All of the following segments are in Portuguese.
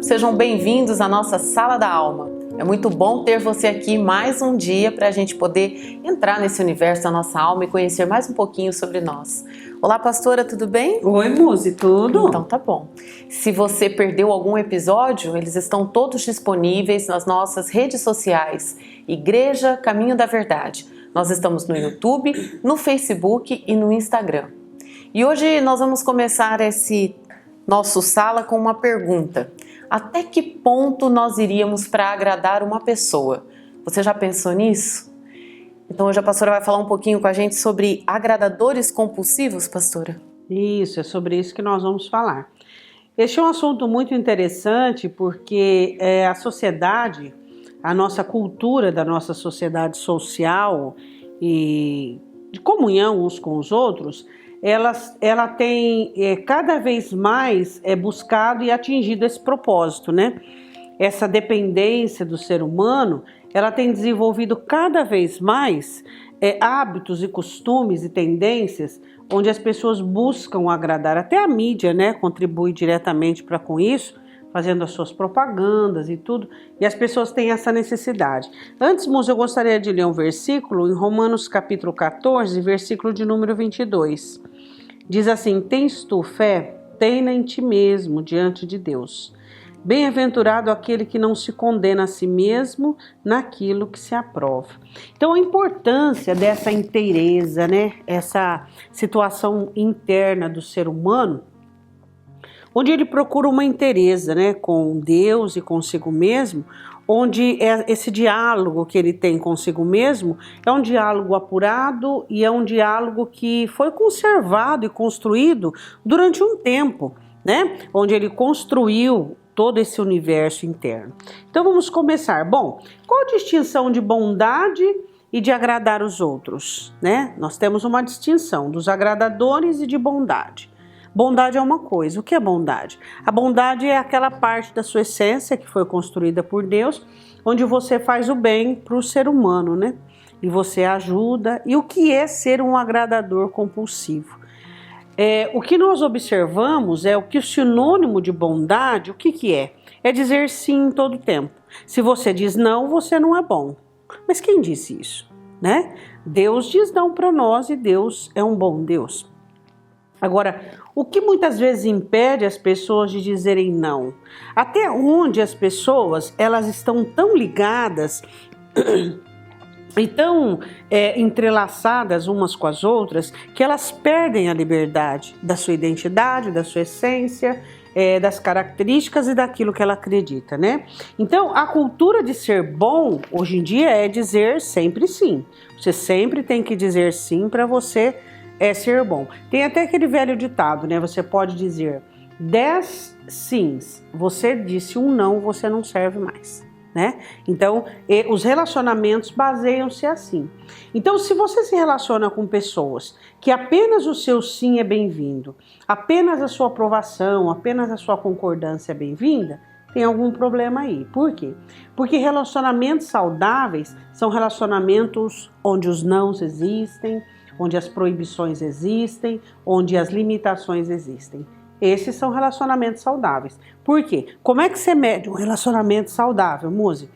sejam bem-vindos à nossa Sala da Alma. É muito bom ter você aqui mais um dia para a gente poder entrar nesse universo da nossa alma e conhecer mais um pouquinho sobre nós. Olá, pastora, tudo bem? Oi, Muzi, tudo? Então tá bom. Se você perdeu algum episódio, eles estão todos disponíveis nas nossas redes sociais, Igreja Caminho da Verdade. Nós estamos no YouTube, no Facebook e no Instagram. E hoje nós vamos começar esse nosso sala com uma pergunta. Até que ponto nós iríamos para agradar uma pessoa? Você já pensou nisso? Então hoje a pastora vai falar um pouquinho com a gente sobre agradadores compulsivos, pastora? Isso, é sobre isso que nós vamos falar. Este é um assunto muito interessante porque a sociedade, a nossa cultura da nossa sociedade social e de comunhão uns com os outros, ela tem cada vez mais buscado e atingido esse propósito, né? Essa dependência do ser humano, ela tem desenvolvido cada vez mais hábitos e costumes e tendências onde as pessoas buscam agradar. Até a mídia, né, contribui diretamente para com isso, fazendo as suas propagandas e tudo, e as pessoas têm essa necessidade. Antes, moço, eu gostaria de ler um versículo em Romanos capítulo 14, versículo de número 22. Diz assim: tens tu fé? Tem-na em ti mesmo, diante de Deus. Bem-aventurado aquele que não se condena a si mesmo naquilo que se aprova. Então, a importância dessa inteireza, né? Essa situação interna do ser humano, onde ele procura uma inteireza, né, com Deus e consigo mesmo, onde esse diálogo que ele tem consigo mesmo é um diálogo apurado e é um diálogo que foi conservado e construído durante um tempo, né, onde ele construiu todo esse universo interno. Então vamos começar. Bom, qual a distinção de bondade e de agradar os outros, né? Nós temos uma distinção dos agradadores e de bondade. Bondade é uma coisa. O que é bondade? A bondade é aquela parte da sua essência que foi construída por Deus, onde você faz o bem para o ser humano, né? E você ajuda. E o que é ser um agradador compulsivo? O que nós observamos é o que o sinônimo de bondade, o que é? É dizer sim em todo tempo. Se você diz não, você não é bom. Mas quem disse isso, né? Deus diz não para nós e Deus é um bom Deus. Agora, o que muitas vezes impede as pessoas de dizerem não? Até onde as pessoas elas estão tão ligadas e tão entrelaçadas umas com as outras que elas perdem a liberdade da sua identidade, da sua essência, das características e daquilo que ela acredita, né? Então, a cultura de ser bom hoje em dia é dizer sempre sim. Você sempre tem que dizer sim para você ser bom. Tem até aquele velho ditado, né? Você pode dizer 10 sims, você disse um não, você não serve mais, né? Então, os relacionamentos baseiam-se assim. Então, se você se relaciona com pessoas que apenas o seu sim é bem-vindo, apenas a sua aprovação, apenas a sua concordância é bem-vinda, tem algum problema aí. Por quê? Porque relacionamentos saudáveis são relacionamentos onde os nãos existem, onde as proibições existem, onde as limitações existem. Esses são relacionamentos saudáveis. Por quê? Como é que você mede um relacionamento saudável, Muzi?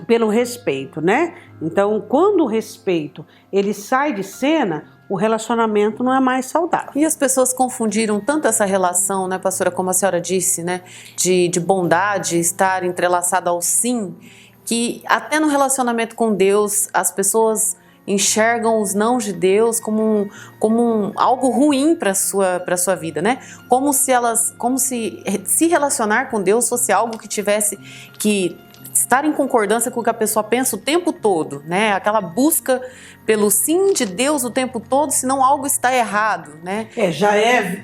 Pelo respeito, né? Então, quando o respeito ele sai de cena, o relacionamento não é mais saudável. E as pessoas confundiram tanto essa relação, né, pastora, como a senhora disse, né, de bondade estar entrelaçada ao sim, que até no relacionamento com Deus, as pessoas enxergam os nãos de Deus como algo ruim para sua vida, né? Como se relacionar com Deus fosse algo que tivesse que estar em concordância com o que a pessoa pensa o tempo todo, né? Aquela busca pelo sim de Deus o tempo todo, senão algo está errado, né?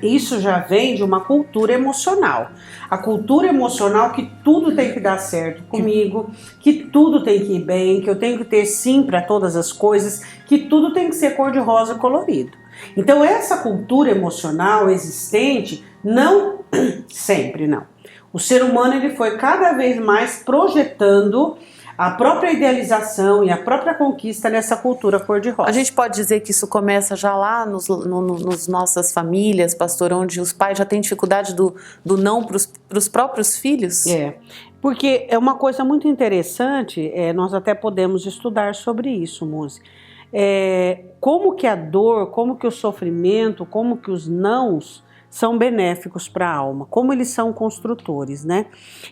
Isso já vem de uma cultura emocional. A cultura emocional que tudo tem que dar certo comigo, que tudo tem que ir bem, que eu tenho que ter sim para todas as coisas, que tudo tem que ser cor-de-rosa colorido. Então essa cultura emocional existente, não sempre não. O ser humano ele foi cada vez mais projetando a própria idealização e a própria conquista nessa cultura cor-de-rosa. A gente pode dizer que isso começa já lá nos nossas famílias, pastor, onde os pais já têm dificuldade do não para os próprios filhos? Porque é uma coisa muito interessante, nós até podemos estudar sobre isso, Muzi. Como que a dor, como que o sofrimento, como que os nãos são benéficos para a alma, como eles são construtores, né?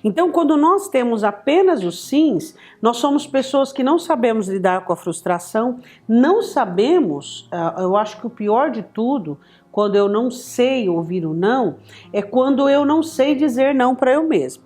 Então, quando nós temos apenas os sims, nós somos pessoas que não sabemos lidar com a frustração, não sabemos, eu acho que o pior de tudo, quando eu não sei ouvir o não, é quando eu não sei dizer não para eu mesmo.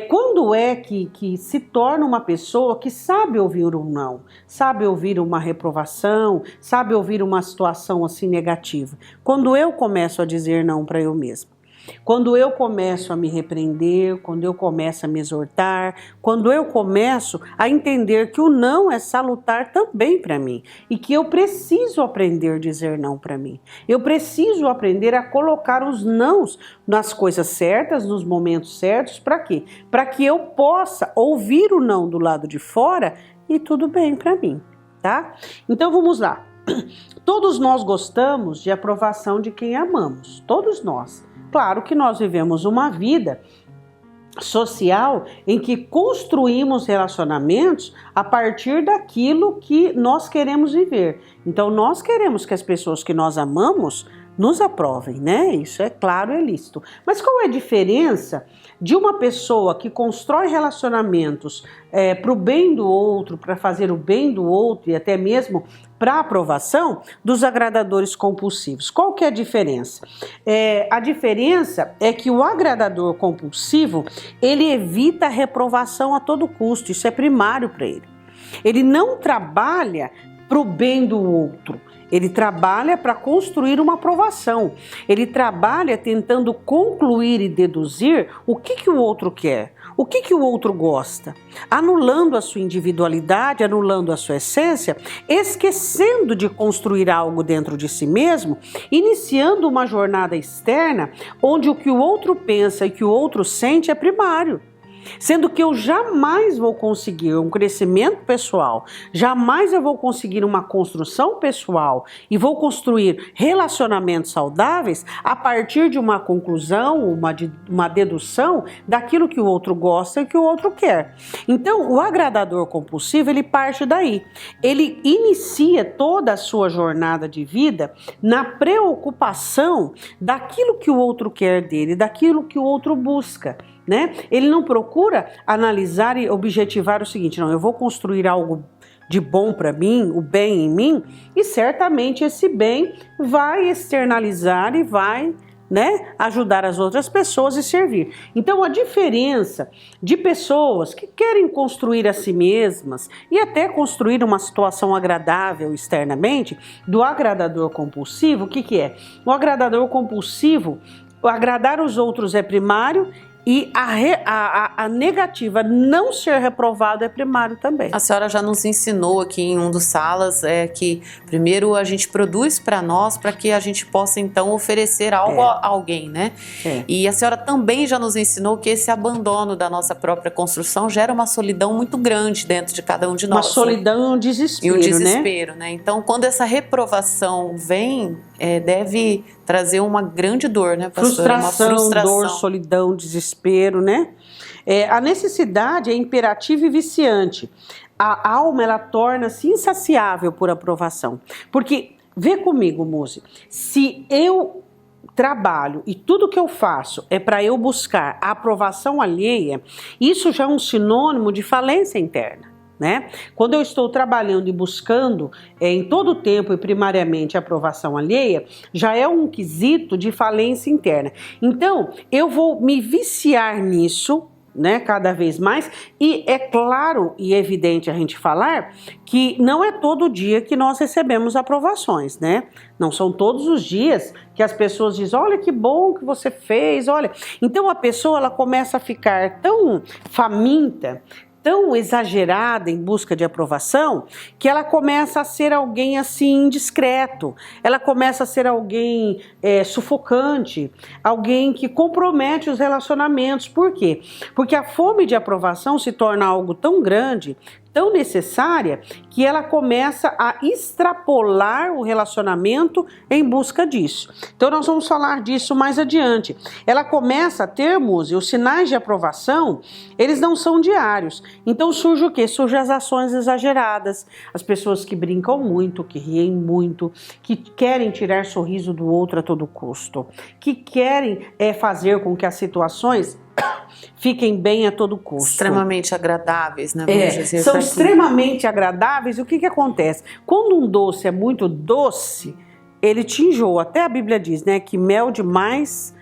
Quando é que se torna uma pessoa que sabe ouvir um não, sabe ouvir uma reprovação, sabe ouvir uma situação assim negativa? Quando eu começo a dizer não para eu mesma. Quando eu começo a me repreender, quando eu começo a me exortar, quando eu começo a entender que o não é salutar também para mim e que eu preciso aprender a dizer não para mim. Eu preciso aprender a colocar os nãos nas coisas certas, nos momentos certos, para quê? Para que eu possa ouvir o não do lado de fora e tudo bem para mim, tá? Então vamos lá. Todos nós gostamos de aprovação de quem amamos, todos nós. Claro que nós vivemos uma vida social em que construímos relacionamentos a partir daquilo que nós queremos viver. Então nós queremos que as pessoas que nós amamos nos aprovem, né? Isso é claro, é lícito. Mas qual é a diferença de uma pessoa que constrói relacionamentos para o bem do outro, para fazer o bem do outro e até mesmo para aprovação, dos agradadores compulsivos? Qual que é a diferença? A diferença é que o agradador compulsivo, ele evita a reprovação a todo custo, isso é primário para ele. Ele não trabalha para o bem do outro. Ele trabalha para construir uma aprovação. Ele trabalha tentando concluir e deduzir o que o outro quer, o que o outro gosta, anulando a sua individualidade, anulando a sua essência, esquecendo de construir algo dentro de si mesmo, iniciando uma jornada externa onde o que o outro pensa e que o outro sente é primário. Sendo que eu jamais vou conseguir um crescimento pessoal, jamais eu vou conseguir uma construção pessoal e vou construir relacionamentos saudáveis a partir de uma conclusão, uma dedução daquilo que o outro gosta e que o outro quer. Então, o agradador compulsivo, ele parte daí. Ele inicia toda a sua jornada de vida na preocupação daquilo que o outro quer dele, daquilo que o outro busca. Né? Ele não procura analisar e objetivar o seguinte: não, eu vou construir algo de bom para mim, o bem em mim, e certamente esse bem vai externalizar e vai, né, ajudar as outras pessoas e servir. Então a diferença de pessoas que querem construir a si mesmas e até construir uma situação agradável externamente, do agradador compulsivo, o que é? O agradador compulsivo, o agradar os outros é primário, e a negativa não ser reprovado é primário também. A senhora já nos ensinou aqui em um dos salas que primeiro a gente produz para nós, para que a gente possa então oferecer algo a alguém, né? E a senhora também já nos ensinou que esse abandono da nossa própria construção gera uma solidão muito grande dentro de cada um de nós. Uma solidão e um desespero, e um desespero, né? Então, quando essa reprovação vem, deve trazer uma grande dor, né, pastora? Frustração, dor, solidão, desespero, né? A necessidade é imperativa e viciante. A alma, ela torna-se insaciável por aprovação. Porque, vê comigo, Muzi, se eu trabalho e tudo que eu faço é para eu buscar a aprovação alheia, isso já é um sinônimo de falência interna. Né? Quando eu estou trabalhando e buscando em todo o tempo e primariamente a aprovação alheia, já é um quesito de falência interna. Então, eu vou me viciar nisso, né, cada vez mais, e é claro e evidente a gente falar que não é todo dia que nós recebemos aprovações, né? Não são todos os dias que as pessoas dizem: olha que bom que você fez, olha. Então a pessoa, ela começa a ficar tão faminta, tão exagerada em busca de aprovação que ela começa a ser alguém assim indiscreto, ela começa a ser alguém sufocante, alguém que compromete os relacionamentos. Por quê? Porque a fome de aprovação se torna algo tão grande, tão necessária, que ela começa a extrapolar o relacionamento em busca disso. Então nós vamos falar disso mais adiante. Ela começa a ter, Muzi, os sinais de aprovação, eles não são diários. Então surge o quê? Surgem as ações exageradas, as pessoas que brincam muito, que riem muito, que querem tirar sorriso do outro a todo custo, que querem fazer com que as situações fiquem bem a todo custo. Extremamente agradáveis, né? Vamos dizer são extremamente agradáveis. O que acontece? Quando um doce é muito doce, ele te enjoa. Até a Bíblia diz, né, que mel demais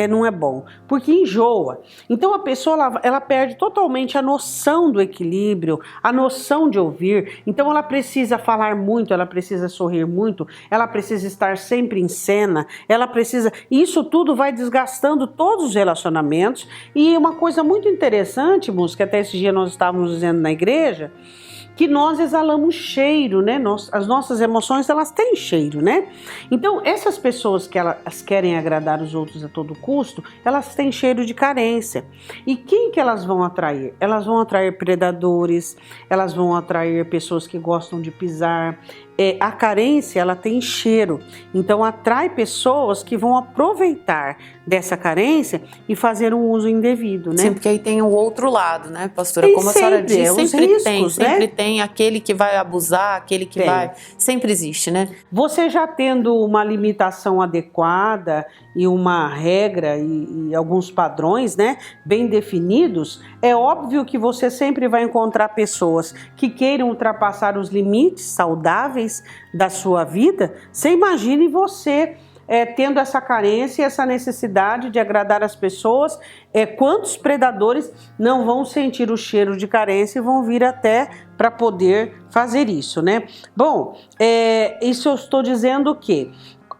não é bom, porque enjoa. Então a pessoa ela perde totalmente a noção do equilíbrio, a noção de ouvir. Então ela precisa falar muito, ela precisa sorrir muito, ela precisa estar sempre em cena, ela precisa... Isso tudo vai desgastando todos os relacionamentos. E uma coisa muito interessante, música, até esse dia nós estávamos dizendo na igreja, que nós exalamos cheiro, né? As nossas emoções, elas têm cheiro, né? Então, essas pessoas que elas querem agradar os outros a todo custo, elas têm cheiro de carência. E quem que elas vão atrair? Elas vão atrair predadores, elas vão atrair pessoas que gostam de pisar. A carência, ela tem cheiro, então atrai pessoas que vão aproveitar dessa carência e fazer um uso indevido, né? Sim, porque aí tem o outro lado, né, pastora? Tem Como a senhora sempre, diz, sempre riscos, sempre tem aquele que vai abusar, aquele que vai... Sempre existe, né? Você já tendo uma limitação adequada e uma regra e alguns padrões, né, bem definidos, é óbvio que você sempre vai encontrar pessoas que queiram ultrapassar os limites saudáveis da sua vida. Você imagine você tendo essa carência e essa necessidade de agradar as pessoas, quantos predadores não vão sentir o cheiro de carência e vão vir até para poder fazer isso, né? Bom, isso eu estou dizendo que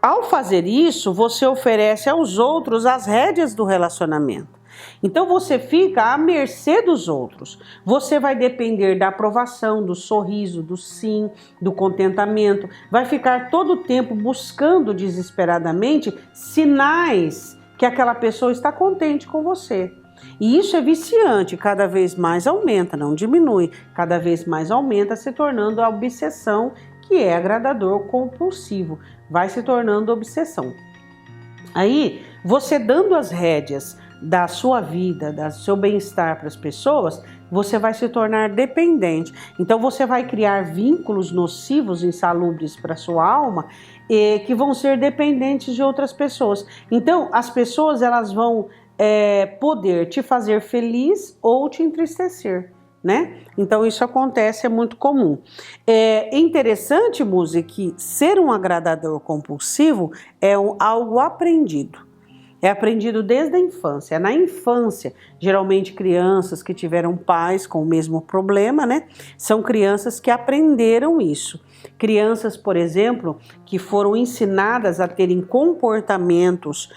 ao fazer isso, você oferece aos outros as rédeas do relacionamento. Então você fica à mercê dos outros. Você vai depender da aprovação, do sorriso, do sim, do contentamento. Vai ficar todo o tempo buscando desesperadamente sinais que aquela pessoa está contente com você. E isso é viciante, cada vez mais aumenta, não diminui, cada vez mais aumenta, se tornando a obsessão, que é agradador compulsivo. Vai se tornando obsessão. Aí, você dando as rédeas da sua vida, do seu bem-estar para as pessoas, você vai se tornar dependente. Então você vai criar vínculos nocivos, insalubres para a sua alma, que vão ser dependentes de outras pessoas. Então as pessoas elas vão poder te fazer feliz ou te entristecer, né? Então isso acontece, é muito comum. É interessante, Muzi, que ser um agradador compulsivo é algo aprendido. É aprendido desde a infância. Na infância, geralmente crianças que tiveram pais com o mesmo problema, né? São crianças que aprenderam isso. Crianças, por exemplo, que foram ensinadas a terem comportamentos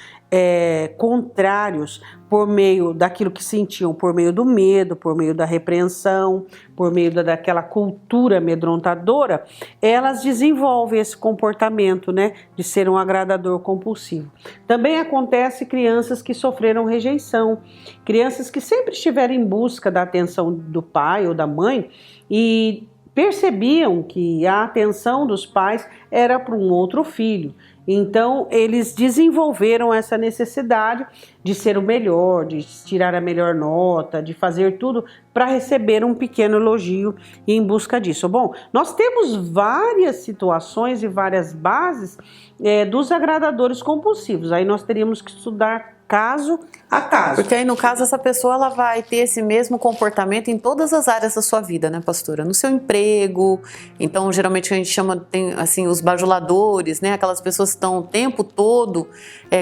contrários por meio daquilo que sentiam, por meio do medo, por meio da repreensão, por meio daquela cultura amedrontadora, elas desenvolvem esse comportamento, né, de ser um agradador compulsivo. Também acontece crianças que sofreram rejeição, crianças que sempre estiveram em busca da atenção do pai ou da mãe e percebiam que a atenção dos pais era para um outro filho. Então, eles desenvolveram essa necessidade de ser o melhor, de tirar a melhor nota, de fazer tudo para receber um pequeno elogio e em busca disso. Bom, nós temos várias situações e várias bases dos agradadores compulsivos. Aí nós teríamos que estudar caso a caso. Porque aí, no caso, essa pessoa ela vai ter esse mesmo comportamento em todas as áreas da sua vida, né, pastora? No seu emprego, então, geralmente a gente chama, tem, assim, os bajuladores, né? Aquelas pessoas que estão o tempo todo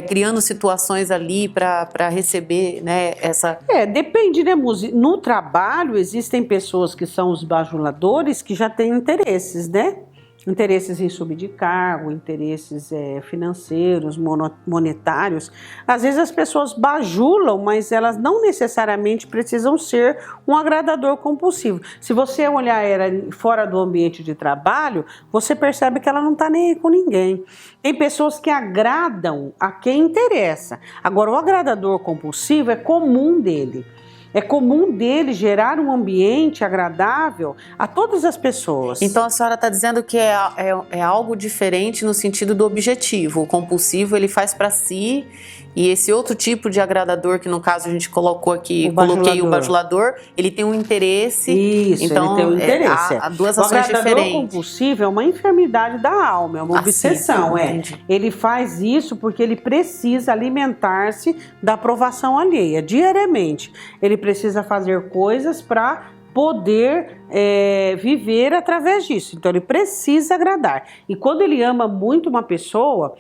criando situações ali para receber, né, essa... Depende, né, Muzi? No trabalho, existem pessoas que são os bajuladores que já têm interesses, né? Interesses em subir de cargo, interesses financeiros, monetários. Às vezes as pessoas bajulam, mas elas não necessariamente precisam ser um agradador compulsivo. Se você olhar ela fora do ambiente de trabalho, você percebe que ela não está nem aí com ninguém. Tem pessoas que agradam a quem interessa. Agora, o agradador compulsivo é comum dele. É comum dele gerar um ambiente agradável a todas as pessoas. Então a senhora está dizendo que é algo diferente no sentido do objetivo. O compulsivo ele faz para si, e esse outro tipo de agradador, que no caso a gente colocou aqui, coloquei o bajulador, ele tem um interesse. Isso, então, ele tem um interesse. Há duas ações diferentes. O agradador compulsivo é uma enfermidade da alma, é uma obsessão. Ele faz isso porque ele precisa alimentar-se da aprovação alheia, diariamente. Ele precisa fazer coisas para poder viver através disso. Então ele precisa agradar. E quando ele ama muito uma pessoa,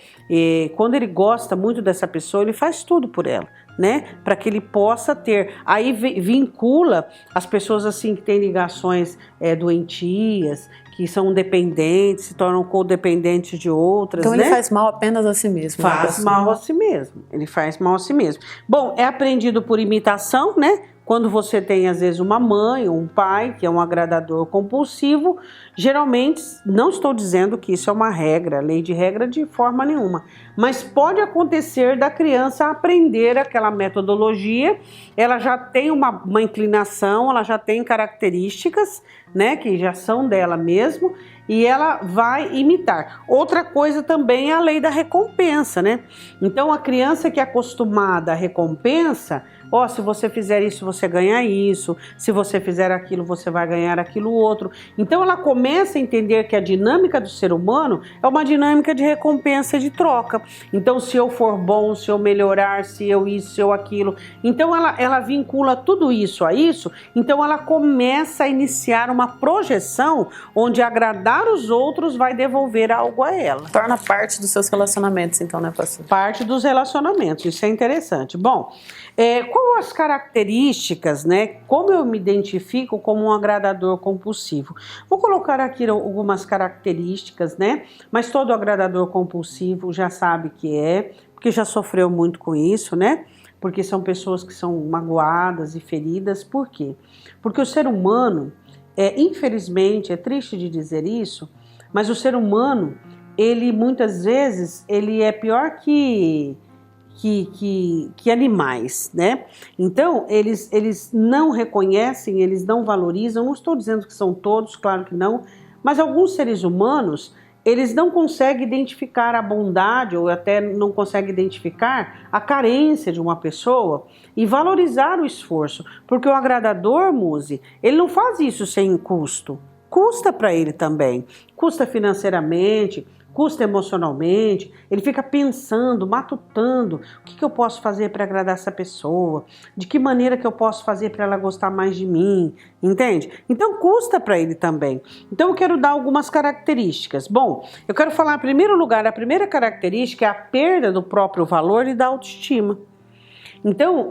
quando ele gosta muito dessa pessoa, ele faz tudo por ela, né? Para que ele possa ter. Aí vincula as pessoas assim que têm ligações doentias, que são dependentes, se tornam codependentes de outras. Então ele faz mal apenas a si mesmo. Faz mal a si mesmo. Ele faz mal a si mesmo. Bom, é aprendido por imitação, né? Quando você tem, às vezes, uma mãe ou um pai que é um agradador compulsivo, geralmente, não estou dizendo que isso é uma regra, lei de regra de forma nenhuma, mas pode acontecer da criança aprender aquela metodologia, ela já tem uma inclinação, ela já tem características, né, que já são dela mesmo, e ela vai imitar. Outra coisa também é a lei da recompensa, né? Então, a criança que é acostumada à recompensa, se você fizer isso, você ganha isso. Se você fizer aquilo, você vai ganhar aquilo outro. Então ela começa a entender que a dinâmica do ser humano é uma dinâmica de recompensa e de troca. Então se eu for bom, se eu melhorar, se eu isso, se eu aquilo. Então ela vincula tudo isso a isso. Então ela começa a iniciar uma projeção onde agradar os outros vai devolver algo a ela. Torna parte dos seus relacionamentos, então, né, pastor? Parte dos relacionamentos, isso é interessante. Bom, quais as características, né? Como eu me identifico como um agradador compulsivo? Vou colocar aqui algumas características, né? Mas todo agradador compulsivo já sabe que porque já sofreu muito com isso, né? Porque são pessoas que são magoadas e feridas. Por quê? Porque o ser humano, infelizmente, é triste de dizer isso, mas o ser humano, ele muitas vezes, ele é pior que animais, né? Então, eles não reconhecem, eles não valorizam, não estou dizendo que são todos, claro que não, mas alguns seres humanos, eles não conseguem identificar a bondade ou até não conseguem identificar a carência de uma pessoa e valorizar o esforço, porque o agradador, Muzi, ele não faz isso sem custo, custa para ele também, custa financeiramente, custa emocionalmente, ele fica pensando, matutando, o que eu posso fazer para agradar essa pessoa, de que maneira que eu posso fazer para ela gostar mais de mim, entende? Então custa para ele também. Então eu quero dar algumas características. Bom, eu quero falar em primeiro lugar, a primeira característica é a perda do próprio valor e da autoestima. Então,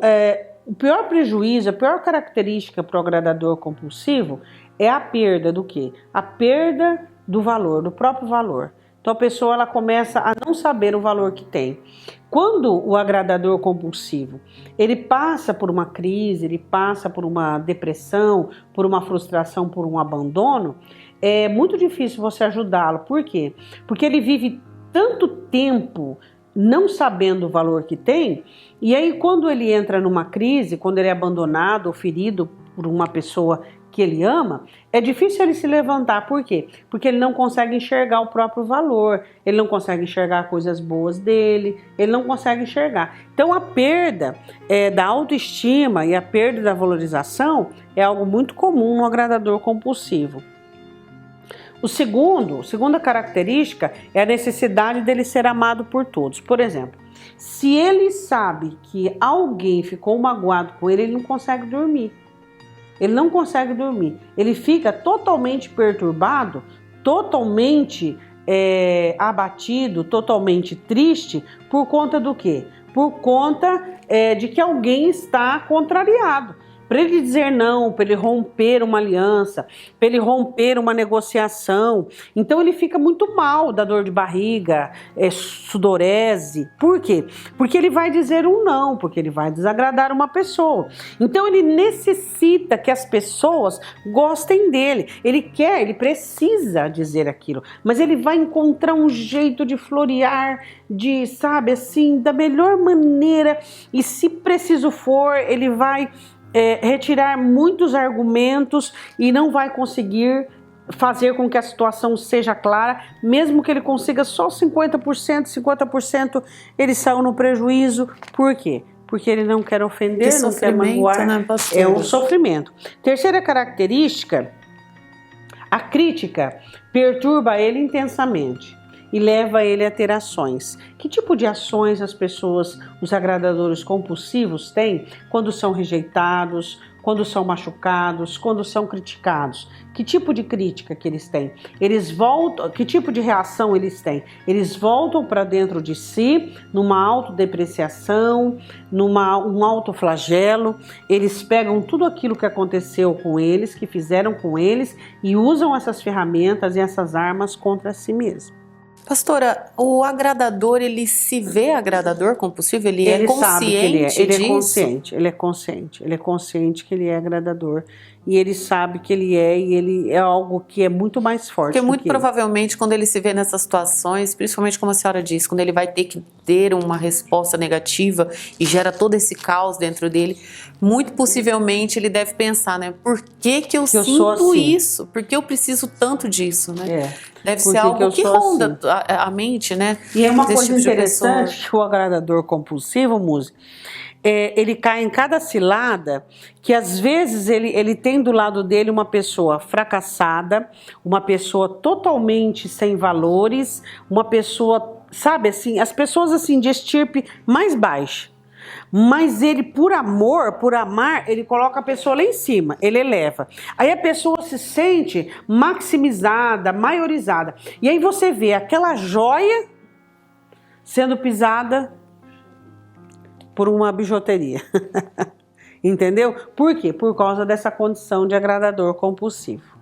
o pior prejuízo, a pior característica para o agradador compulsivo é a perda do quê? A perda do valor, do próprio valor. Então a pessoa ela começa a não saber o valor que tem. Quando o agradador compulsivo, ele passa por uma crise, ele passa por uma depressão, por uma frustração, por um abandono, é muito difícil você ajudá-lo. Por quê? Porque ele vive tanto tempo não sabendo o valor que tem, e aí quando ele entra numa crise, quando ele é abandonado ou ferido por uma pessoa que ele ama, é difícil ele se levantar. Por quê? Porque ele não consegue enxergar o próprio valor, ele não consegue enxergar coisas boas dele, ele não consegue enxergar. Então a perda da autoestima e a perda da valorização é algo muito comum no agradador compulsivo. Segunda característica é a necessidade dele ser amado por todos. Por exemplo, se ele sabe que alguém ficou magoado com ele, ele não consegue dormir. Ele não consegue dormir. Ele fica totalmente perturbado, totalmente abatido, totalmente triste, por conta do quê? Por conta de que alguém está contrariado. para ele dizer não, para ele romper uma aliança, para ele romper uma negociação. Então ele fica muito mal, dá dor de barriga, sudorese. Por quê? Porque ele vai dizer um não, porque ele vai desagradar uma pessoa. Então ele necessita que as pessoas gostem dele. Ele quer, ele precisa dizer aquilo, mas ele vai encontrar um jeito de florear, de, sabe, assim, da melhor maneira, e se preciso for, ele vai retirar muitos argumentos e não vai conseguir fazer com que a situação seja clara, mesmo que ele consiga só 50%, ele saiu no prejuízo. Por quê? Porque ele não quer ofender, não quer magoar, né, pastor? É um sofrimento. Terceira característica, a crítica perturba ele intensamente e leva ele a ter ações. Que tipo de ações as pessoas, os agradadores compulsivos têm quando são rejeitados, quando são machucados, quando são criticados? Que tipo de crítica que eles têm? Eles voltam, que tipo de reação eles têm? Eles voltam para dentro de si, numa autodepreciação, um autoflagelo. Eles pegam tudo aquilo que aconteceu com eles, que fizeram com eles, e usam essas ferramentas e essas armas contra si mesmos. Pastora, o agradador, ele se vê agradador compulsivo? Ele é consciente sabe que ele é. Ele disso? Ele é consciente que ele é agradador. E ele sabe que ele é, e ele é algo que é muito mais forte. Porque muito provavelmente quando ele se vê nessas situações, principalmente como a senhora disse, quando ele vai ter que ter uma resposta negativa e gera todo esse caos dentro dele, muito possivelmente ele deve pensar, né? Por que eu sinto assim? isso? Por que eu preciso tanto disso, né? Deve Por ser algo que ronda assim? a mente, né? E é uma desse coisa tipo de interessante que o agradador compulsivo, Muzi, ele cai em cada cilada, que às vezes ele tem do lado dele uma pessoa fracassada, uma pessoa totalmente sem valores, uma pessoa, sabe assim, as pessoas assim de estirpe mais baixa. Mas ele, por amor, por amar, ele coloca a pessoa lá em cima, ele eleva. Aí a pessoa se sente maximizada, maiorizada. E aí você vê aquela joia sendo pisada por uma bijuteria. Entendeu? Por quê? Por causa dessa condição de agradador compulsivo.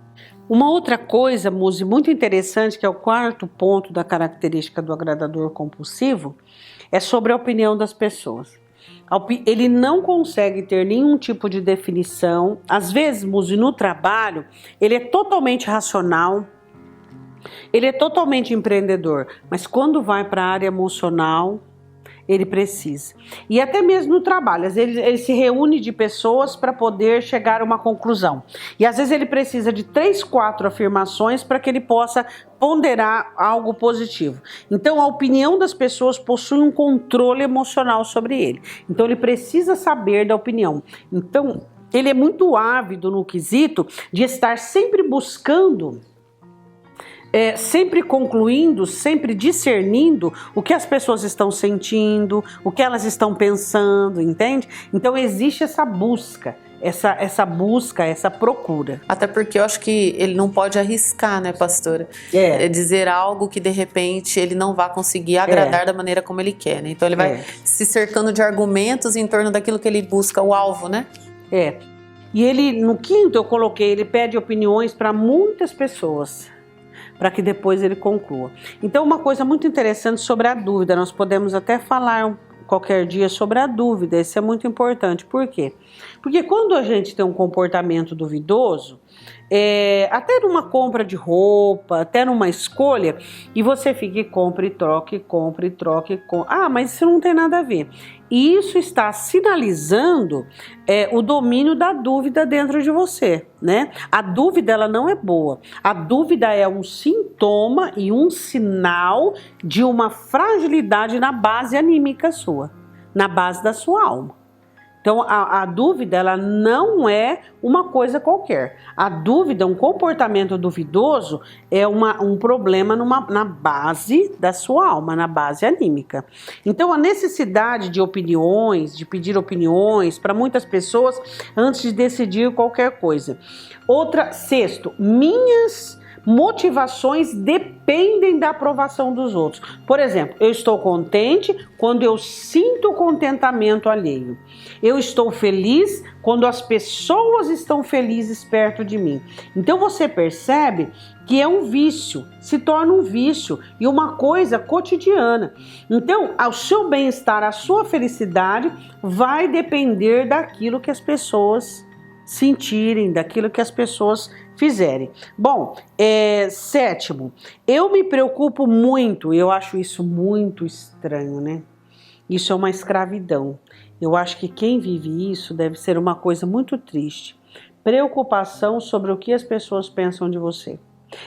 Uma outra coisa, Muzi, muito interessante, que é o quarto ponto da característica do agradador compulsivo, é sobre a opinião das pessoas. Ele não consegue ter nenhum tipo de definição. Às vezes, Muzi, no trabalho, ele é totalmente racional, ele é totalmente empreendedor, mas quando vai para a área emocional, ele precisa. E até mesmo no trabalho, às vezes ele se reúne de pessoas para poder chegar a uma conclusão. E às vezes ele precisa de 3, 4 afirmações para que ele possa ponderar algo positivo. Então a opinião das pessoas possui um controle emocional sobre ele. Então ele precisa saber da opinião. Então ele é muito ávido no quesito de estar sempre buscando, sempre concluindo, sempre discernindo o que as pessoas estão sentindo, o que elas estão pensando, entende? Então existe essa busca, essa procura. Até porque eu acho que ele não pode arriscar, né, pastora? Dizer algo que de repente ele não vai conseguir agradar da maneira como ele quer, né? Então ele vai se cercando de argumentos em torno daquilo que ele busca, o alvo, né? E ele, no quinto eu coloquei, ele pede opiniões para muitas pessoas, para que depois ele conclua. Então uma coisa muito interessante sobre a dúvida, nós podemos até falar qualquer dia sobre a dúvida, isso é muito importante. Por quê? Porque quando a gente tem um comportamento duvidoso, até numa compra de roupa, até numa escolha, e você fica e compra e troca, mas isso não tem nada a ver. E isso está sinalizando o domínio da dúvida dentro de você, né? A dúvida, ela não é boa. A dúvida é um sintoma e um sinal de uma fragilidade na base anímica sua, na base da sua alma. Então a dúvida, ela não é uma coisa qualquer. A dúvida, um comportamento duvidoso é um problema na base da sua alma, na base anímica. Então a necessidade de opiniões, de pedir opiniões para muitas pessoas antes de decidir qualquer coisa. Sexto, minhas motivações dependem da aprovação dos outros. Por exemplo, eu estou contente quando eu sinto o contentamento alheio. Eu estou feliz quando as pessoas estão felizes perto de mim. Então você percebe que é um vício, se torna um vício e uma coisa cotidiana. Então, o seu bem-estar, a sua felicidade vai depender daquilo que as pessoas sentirem, daquilo que as pessoas fizerem. Bom, sétimo, eu me preocupo muito, eu acho isso muito estranho, né? Isso é uma escravidão. Eu acho que quem vive isso deve ser uma coisa muito triste. Preocupação sobre o que as pessoas pensam de você.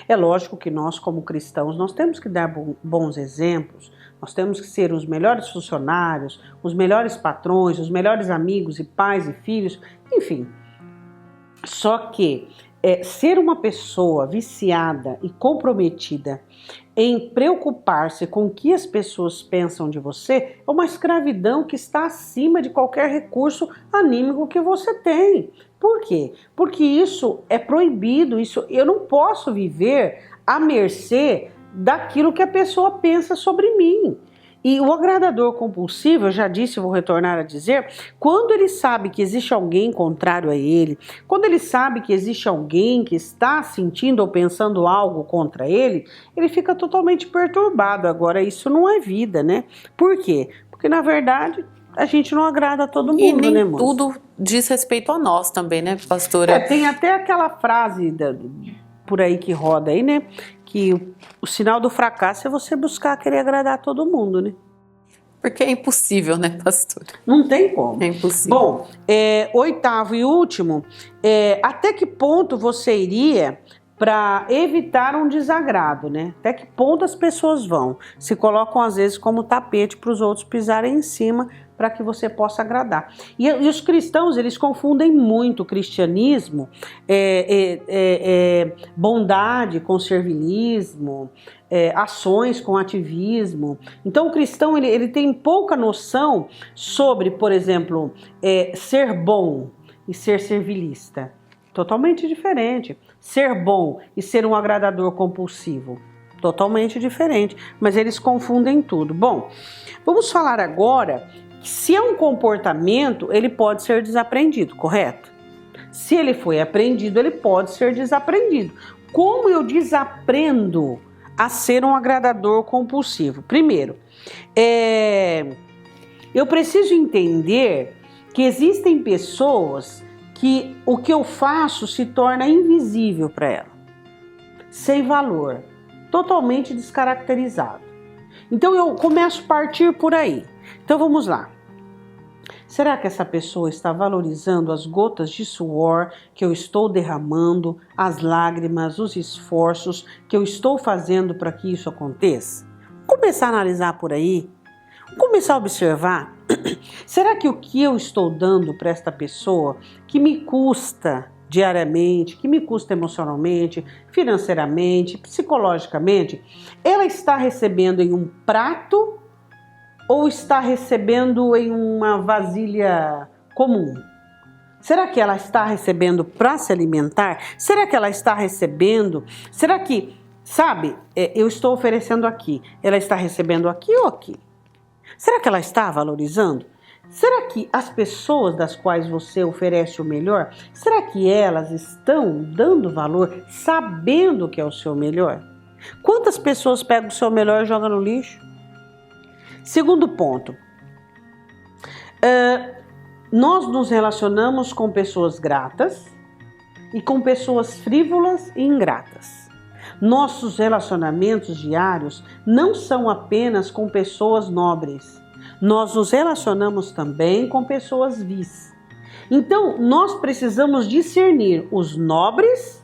É lógico que nós, como cristãos, nós temos que dar bons exemplos, nós temos que ser os melhores funcionários, os melhores patrões, os melhores amigos e pais e filhos, enfim. Só que ser uma pessoa viciada e comprometida em preocupar-se com o que as pessoas pensam de você é uma escravidão que está acima de qualquer recurso anímico que você tem. Por quê? Porque isso é proibido, eu não posso viver à mercê daquilo que a pessoa pensa sobre mim. E o agradador compulsivo, eu já disse e vou retornar a dizer, quando ele sabe que existe alguém contrário a ele, quando ele sabe que existe alguém que está sentindo ou pensando algo contra ele, ele fica totalmente perturbado. Agora, isso não é vida, né? Por quê? Porque, na verdade, a gente não agrada a todo mundo, e nem né, moça? tudo diz respeito a nós também, né, pastora? Tem até aquela frase por aí que roda aí, né? Que o sinal do fracasso é você buscar querer agradar todo mundo, né? Porque é impossível, né, pastora? Não tem como. É impossível. Bom, oitavo e último, até que ponto você iria para evitar um desagrado, né? Até que ponto as pessoas vão? Se colocam às vezes como tapete para os outros pisarem em cima para que você possa agradar. E os cristãos, eles confundem muito o cristianismo, bondade com servilismo, ações com ativismo. Então o cristão ele tem pouca noção sobre, por exemplo, ser bom e ser servilista. Totalmente diferente. Ser bom e ser um agradador compulsivo. Totalmente diferente. Mas eles confundem tudo. Bom, vamos falar agora que se é um comportamento, ele pode ser desaprendido, correto? Se ele foi aprendido, ele pode ser desaprendido. Como eu desaprendo a ser um agradador compulsivo? Primeiro, eu preciso entender que existem pessoas que o que eu faço se torna invisível para ela, sem valor, totalmente descaracterizado. Então eu começo a partir por aí. Então vamos lá. Será que essa pessoa está valorizando as gotas de suor que eu estou derramando, as lágrimas, os esforços que eu estou fazendo para que isso aconteça? Vamos começar a analisar por aí. Vamos começar a observar. Será que o que eu estou dando para esta pessoa, que me custa diariamente, que me custa emocionalmente, financeiramente, psicologicamente, ela está recebendo em um prato ou está recebendo em uma vasilha comum? Será que ela está recebendo para se alimentar? Será que ela está recebendo? Será que, sabe, eu estou oferecendo aqui, ela está recebendo aqui ou aqui? Será que ela está valorizando? Será que as pessoas das quais você oferece o melhor, será que elas estão dando valor, sabendo que é o seu melhor? Quantas pessoas pegam o seu melhor e jogam no lixo? Segundo ponto, nós nos relacionamos com pessoas gratas e com pessoas frívolas e ingratas. Nossos relacionamentos diários não são apenas com pessoas nobres. Nós nos relacionamos também com pessoas vis. Então, nós precisamos discernir os nobres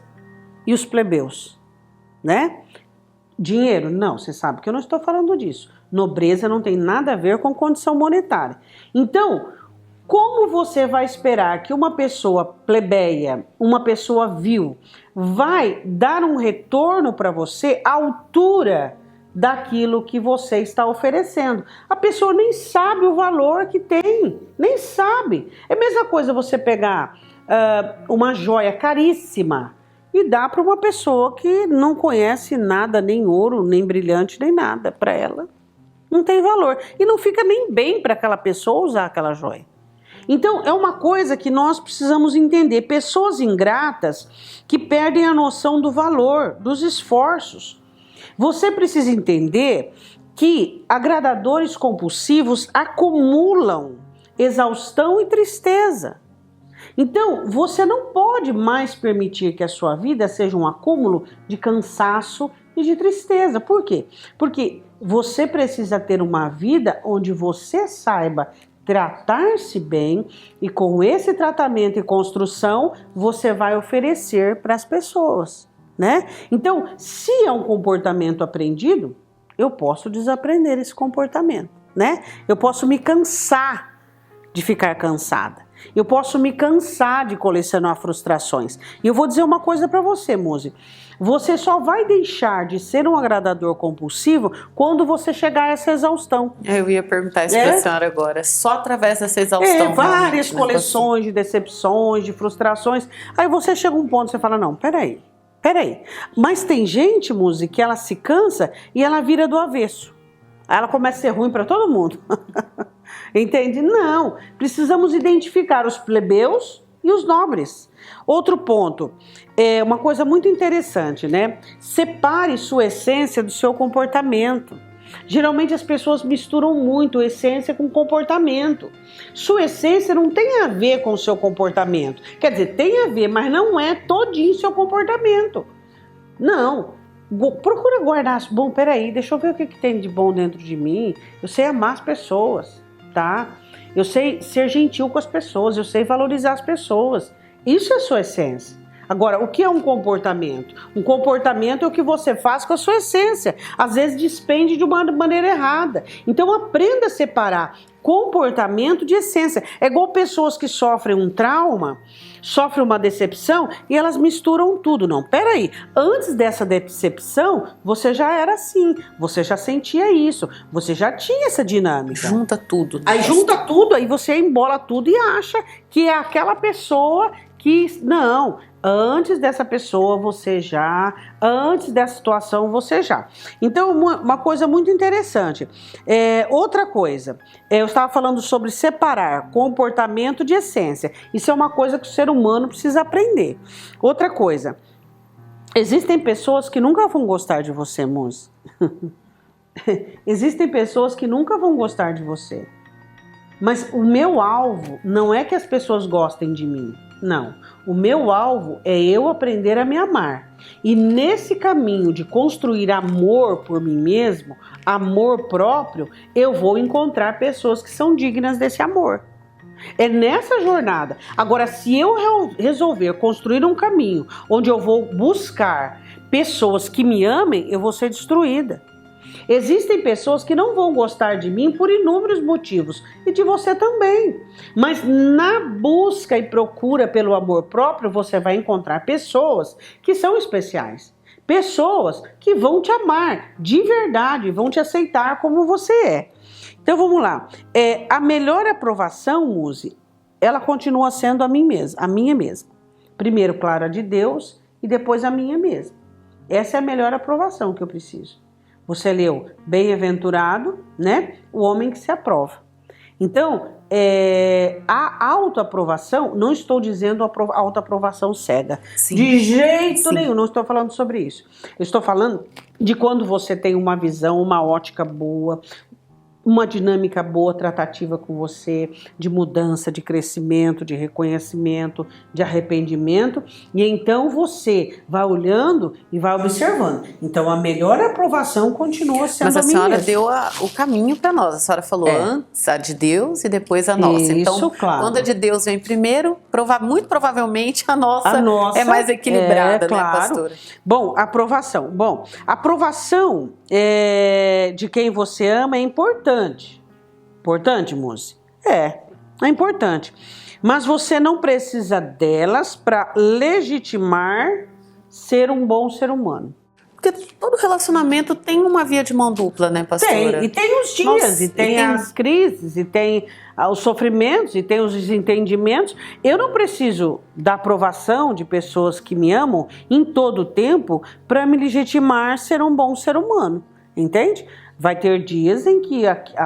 e os plebeus, né? Dinheiro? Não, você sabe que eu não estou falando disso. Nobreza não tem nada a ver com condição monetária. Então, como você vai esperar que uma pessoa plebeia, uma pessoa vil, vai dar um retorno para você à altura daquilo que você está oferecendo? A pessoa nem sabe o valor que tem, nem sabe. É a mesma coisa você pegar uma joia caríssima e dá para uma pessoa que não conhece nada, nem ouro, nem brilhante, nem nada. Para ela não tem valor. E não fica nem bem para aquela pessoa usar aquela joia. Então, é uma coisa que nós precisamos entender. Pessoas ingratas que perdem a noção do valor, dos esforços. Você precisa entender que agradadores compulsivos acumulam exaustão e tristeza. Então, você não pode mais permitir que a sua vida seja um acúmulo de cansaço e de tristeza. Por quê? Porque você precisa ter uma vida onde você saiba tratar-se bem e com esse tratamento e construção você vai oferecer para as pessoas, né? Então, se é um comportamento aprendido, eu posso desaprender esse comportamento, né? Eu posso me cansar de ficar cansada. Eu posso me cansar de colecionar frustrações. E eu vou dizer uma coisa para você, Muzi. Você só vai deixar de ser um agradador compulsivo quando você chegar a essa exaustão. Eu ia perguntar isso para a senhora agora. Só através dessa exaustão. Várias coleções de decepções, de frustrações. Aí você chega a um ponto e você fala, não, peraí. Mas tem gente, Muzi, que ela se cansa e ela vira do avesso. Aí ela começa a ser ruim para todo mundo. Entende? Não. Precisamos identificar os plebeus e os nobres. Outro ponto, é uma coisa muito interessante, né? Separe sua essência do seu comportamento. Geralmente as pessoas misturam muito essência com comportamento. Sua essência não tem a ver com o seu comportamento. Quer dizer, tem a ver, mas não é todinho seu comportamento. Não. Procura guardar. Bom, peraí, deixa eu ver o que tem de bom dentro de mim. Eu sei amar as pessoas, tá? Eu sei ser gentil com as pessoas, eu sei valorizar as pessoas. Isso é a sua essência. Agora, o que é um comportamento? Um comportamento é o que você faz com a sua essência. Às vezes despende de uma maneira errada. Então aprenda a separar comportamento de essência. É igual pessoas que sofrem um trauma, sofrem uma decepção e elas misturam tudo. Não, peraí, antes dessa decepção você já era assim, você já sentia isso, você já tinha essa dinâmica. Junta tudo. Aí junta tudo, aí você embola tudo e acha que é aquela pessoa que... Não, antes dessa pessoa você já, antes dessa situação você já. Então, uma coisa muito interessante. Outra coisa, eu estava falando sobre separar comportamento de essência. Isso é uma coisa que o ser humano precisa aprender. Outra coisa, existem pessoas que nunca vão gostar de você, Muzi. Existem pessoas que nunca vão gostar de você. Mas o meu alvo não é que as pessoas gostem de mim. Não, o meu alvo é eu aprender a me amar. E nesse caminho de construir amor por mim mesmo, amor próprio, eu vou encontrar pessoas que são dignas desse amor. É nessa jornada. Agora, se eu resolver construir um caminho onde eu vou buscar pessoas que me amem, eu vou ser destruída. Existem pessoas que não vão gostar de mim por inúmeros motivos, e de você também. Mas na busca e procura pelo amor próprio, você vai encontrar pessoas que são especiais. Pessoas que vão te amar de verdade, vão te aceitar como você é. Então vamos lá. A melhor aprovação, Muzi, ela continua sendo a minha mesma. Primeiro, claro, a de Deus e depois a minha mesma. Essa é a melhor aprovação que eu preciso. Você leu, bem-aventurado, né? O homem que se aprova. Então, a autoaprovação, não estou dizendo a autoaprovação cega. Sim. De jeito nenhum, não estou falando sobre isso. Eu estou falando de quando você tem uma visão, uma ótica boa, uma dinâmica boa, tratativa com você, de mudança, de crescimento, de reconhecimento, de arrependimento, e então você vai olhando e vai observando. Então a melhor aprovação continua sendo a minha. Mas a senhora deu o caminho para nós. A senhora falou antes a de Deus e depois a nossa. Isso, então, claro. Quando a de Deus vem primeiro, muito provavelmente a nossa é mais equilibrada, claro. Né, pastora? Bom, aprovação. Aprovação de quem você ama é importante. Importante, Muzi? É importante. Mas você não precisa delas para legitimar ser um bom ser humano. Porque todo relacionamento tem uma via de mão dupla, né, pastora? Tem, e tem os dias, Nossa, e tem as crises, e tem os sofrimentos, e tem os desentendimentos. Eu não preciso da aprovação de pessoas que me amam em todo o tempo para me legitimar ser um bom ser humano, entende? Vai ter dias em que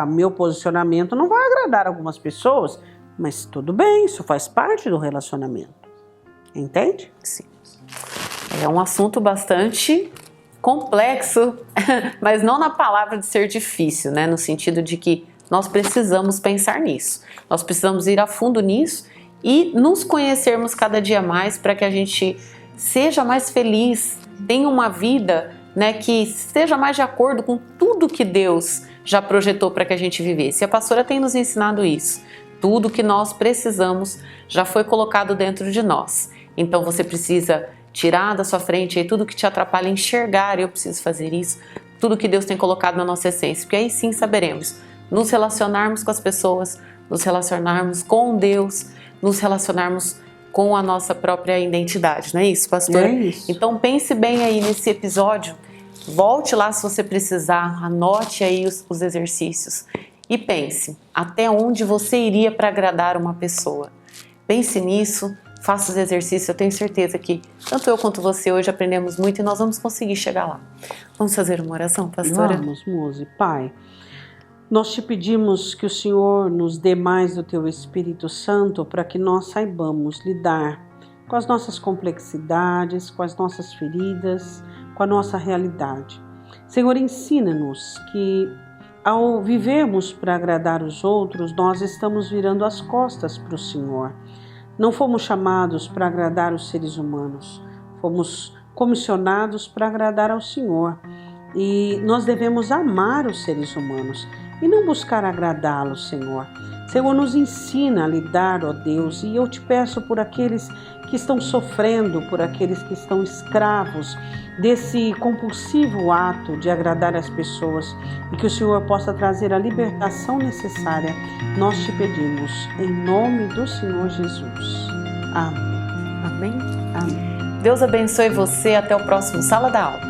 meu posicionamento não vai agradar algumas pessoas, mas tudo bem, isso faz parte do relacionamento, entende? Sim. É um assunto bastante complexo, mas não na palavra de ser difícil, né? No sentido de que nós precisamos pensar nisso. Nós precisamos ir a fundo nisso e nos conhecermos cada dia mais para que a gente seja mais feliz, tenha uma vida, né, que esteja mais de acordo com tudo que Deus já projetou para que a gente vivesse. E a pastora tem nos ensinado isso. Tudo que nós precisamos já foi colocado dentro de nós. Então você precisa tirar da sua frente aí tudo que te atrapalha a enxergar, eu preciso fazer isso, tudo que Deus tem colocado na nossa essência, porque aí sim saberemos nos relacionarmos com as pessoas, nos relacionarmos com Deus, nos relacionarmos com a nossa própria identidade, não é isso, pastor? É isso. Então pense bem aí nesse episódio, volte lá se você precisar, anote aí os exercícios e pense até onde você iria para agradar uma pessoa. Pense nisso. Faça os exercícios, eu tenho certeza que tanto eu quanto você hoje aprendemos muito e nós vamos conseguir chegar lá. Vamos fazer uma oração, pastora? Vamos, Muzi. Pai, nós te pedimos que o Senhor nos dê mais do Teu Espírito Santo para que nós saibamos lidar com as nossas complexidades, com as nossas feridas, com a nossa realidade. Senhor, ensina-nos que ao vivermos para agradar os outros, nós estamos virando as costas para o Senhor. Não fomos chamados para agradar os seres humanos, fomos comissionados para agradar ao Senhor. E nós devemos amar os seres humanos e não buscar agradá-los, Senhor. Senhor, nos ensina a lidar, ó Deus, e eu te peço por aqueles que estão sofrendo, por aqueles que estão escravos desse compulsivo ato de agradar as pessoas e que o Senhor possa trazer a libertação necessária. Nós te pedimos, em nome do Senhor Jesus. Amém. Amém? Amém. Deus abençoe você. Até o próximo Sala da Aula.